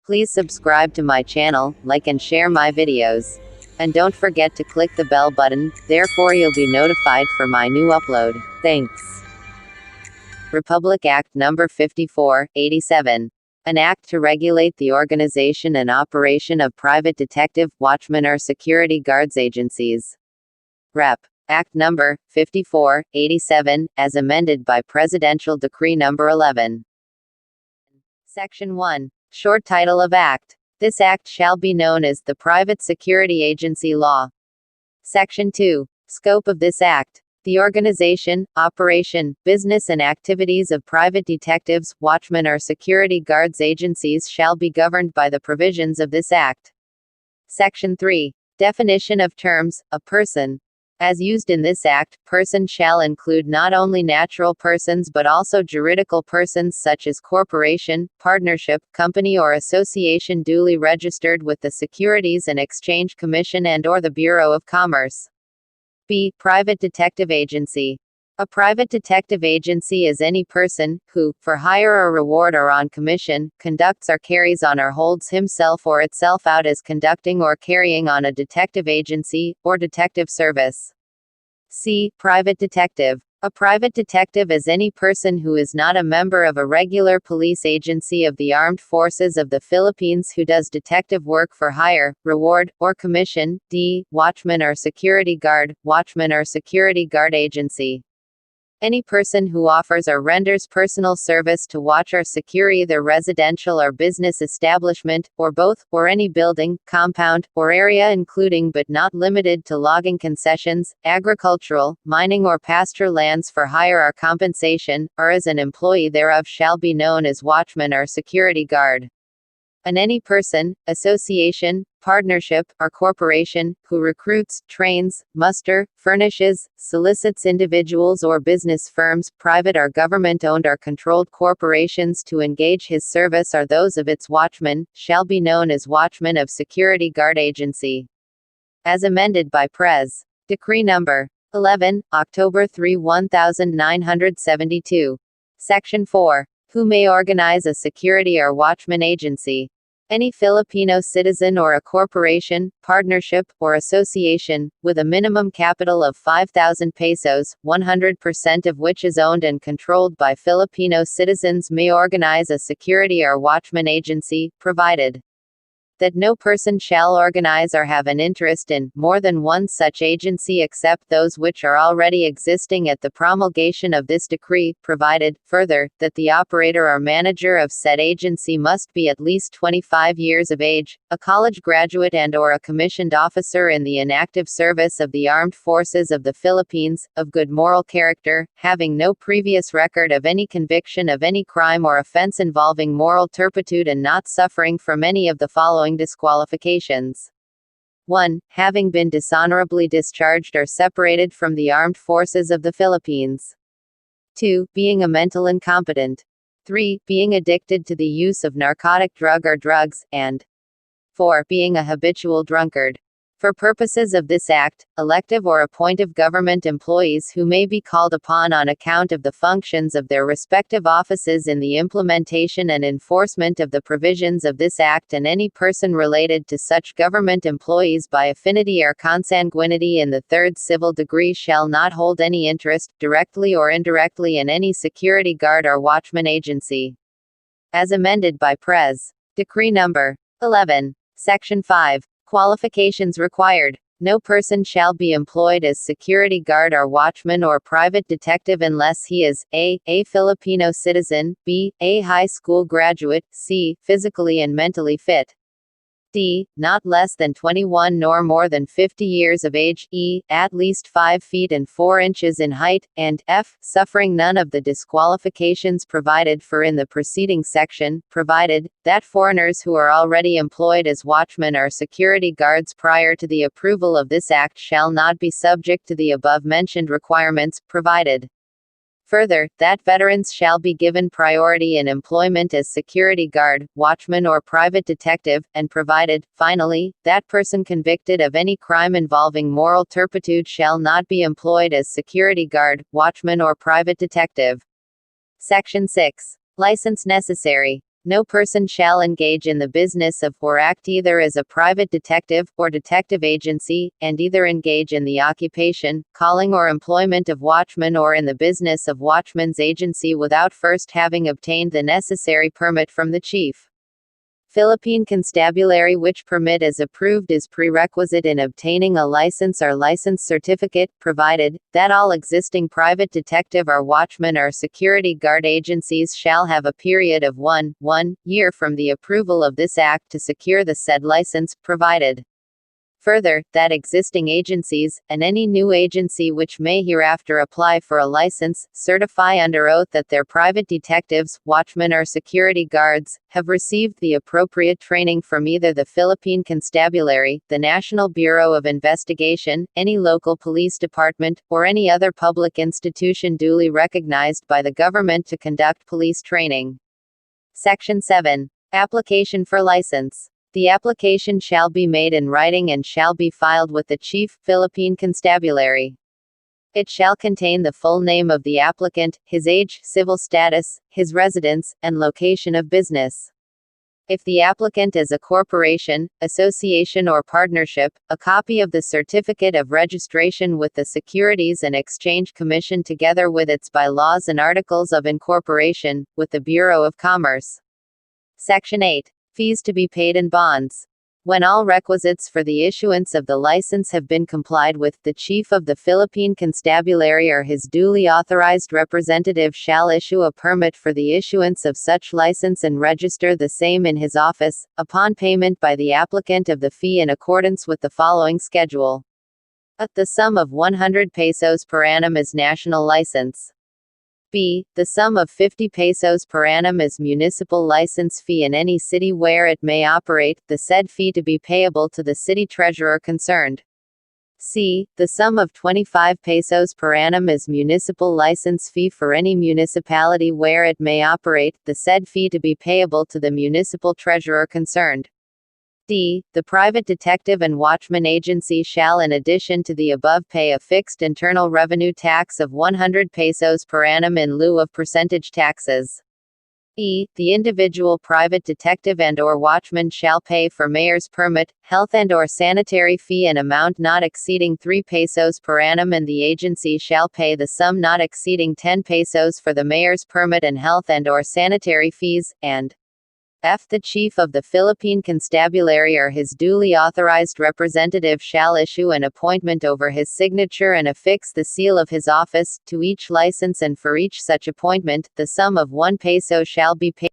Please subscribe to my channel, like and share my videos. And don't forget to click the bell button, therefore you'll be notified for my new upload. Thanks. Republic Act No. 54, 87. An act to regulate the organization and operation of private detective, watchmen or security guards agencies. Rep. Act No. 54, 87, as amended by Presidential Decree No. 11. Section 1. Short title of Act. This Act shall be known as the Private Security Agency Law. Section 2. Scope of this Act. The organization, operation, business and activities of private detectives, watchmen or security guards agencies shall be governed by the provisions of this Act. Section 3. Definition of terms, a person. As used in this Act, person shall include not only natural persons but also juridical persons such as corporation, partnership, company or association duly registered with the Securities and Exchange Commission and/or the Bureau of Commerce. B. Private detective agency. A private detective agency is any person who, for hire or reward or on commission, conducts or carries on or holds himself or itself out as conducting or carrying on a detective agency, or detective service. C. Private detective. A private detective is any person who is not a member of a regular police agency of the Armed Forces of the Philippines who does detective work for hire, reward, or commission. D. Watchman or security guard, watchman or security guard agency. Any person who offers or renders personal service to watch or secure either residential or business establishment, or both, or any building, compound, or area including but not limited to logging concessions, agricultural, mining or pasture lands for hire or compensation, or as an employee thereof shall be known as watchman or security guard. And any person, association, partnership, or corporation, who recruits, trains, muster, furnishes, solicits individuals or business firms, private or government-owned or controlled corporations to engage his service or those of its watchmen, shall be known as watchman of security guard agency. As amended by Pres. Decree No. 11, October 3, 1972. Section 4. Who may organize a security or watchman agency? Any Filipino citizen or a corporation, partnership, or association, with a minimum capital of 5,000 pesos, 100% of which is owned and controlled by Filipino citizens may organize a security or watchman agency, provided that no person shall organize or have an interest in more than one such agency except those which are already existing at the promulgation of this decree, provided, further, that the operator or manager of said agency must be at least 25 years of age, a college graduate and/or a commissioned officer in the inactive service of the Armed Forces of the Philippines, of good moral character, having no previous record of any conviction of any crime or offense involving moral turpitude and not suffering from any of the following disqualifications. 1. Having been dishonorably discharged or separated from the Armed Forces of the Philippines. 2. Being a mental incompetent. 3. Being addicted to the use of narcotic drug or drugs, and 4. Being a habitual drunkard. For purposes of this Act, elective or appointive government employees who may be called upon on account of the functions of their respective offices in the implementation and enforcement of the provisions of this Act and any person related to such government employees by affinity or consanguinity in the third civil degree shall not hold any interest, directly or indirectly in any security guard or watchman agency. As amended by Pres. Decree No. 11. Section 5. Qualifications required. No person shall be employed as security guard or watchman or private detective unless he is a Filipino citizen, b. a high school graduate, c. physically and mentally fit, d. not less than 21 nor more than 50 years of age, e. at least 5 feet and 4 inches in height, and f. suffering none of the disqualifications provided for in the preceding section, provided that foreigners who are already employed as watchmen or security guards prior to the approval of this Act shall not be subject to the above-mentioned requirements, provided further, that veterans shall be given priority in employment as security guard, watchman or private detective, and provided, finally, that person convicted of any crime involving moral turpitude shall not be employed as security guard, watchman or private detective. Section 6. License necessary. No person shall engage in the business of or act either as a private detective or detective agency, and either engage in the occupation, calling or employment of watchman or in the business of watchman's agency without first having obtained the necessary permit from the chief. Philippine Constabulary which permit is approved is prerequisite in obtaining a license or license certificate, provided that all existing private detective or watchman or security guard agencies shall have a period of 1 year from the approval of this act to secure the said license, provided further, that existing agencies, and any new agency which may hereafter apply for a license, certify under oath that their private detectives, watchmen or security guards, have received the appropriate training from either the Philippine Constabulary, the National Bureau of Investigation, any local police department, or any other public institution duly recognized by the government to conduct police training. Section 7. Application for license. The application shall be made in writing and shall be filed with the Chief, Philippine Constabulary. It shall contain the full name of the applicant, his age, civil status, his residence, and location of business. If the applicant is a corporation, association or partnership, a copy of the certificate of registration with the Securities and Exchange Commission together with its bylaws and articles of incorporation, with the Bureau of Commerce. Section 8. Fees to be paid in bonds. When all requisites for the issuance of the license have been complied with, the Chief of the Philippine Constabulary or his duly authorized representative shall issue a permit for the issuance of such license and register the same in his office, upon payment by the applicant of the fee in accordance with the following schedule. The sum of 100 pesos per annum is national license. B. The sum of 50 pesos per annum is municipal license fee in any city where it may operate, the said fee to be payable to the city treasurer concerned. C. The sum of 25 pesos per annum is municipal license fee for any municipality where it may operate, the said fee to be payable to the municipal treasurer concerned. D. The private detective and watchman agency shall in addition to the above pay a fixed internal revenue tax of 100 pesos per annum in lieu of percentage taxes. E. The individual private detective and or watchman shall pay for mayor's permit, health and or sanitary fee an amount not exceeding 3 pesos per annum and the agency shall pay the sum not exceeding 10 pesos for the mayor's permit and health and or sanitary fees, and F. The Chief of the Philippine Constabulary or his duly authorized representative shall issue an appointment over his signature and affix the seal of his office to each license and for each such appointment, the sum of 1 peso shall be paid.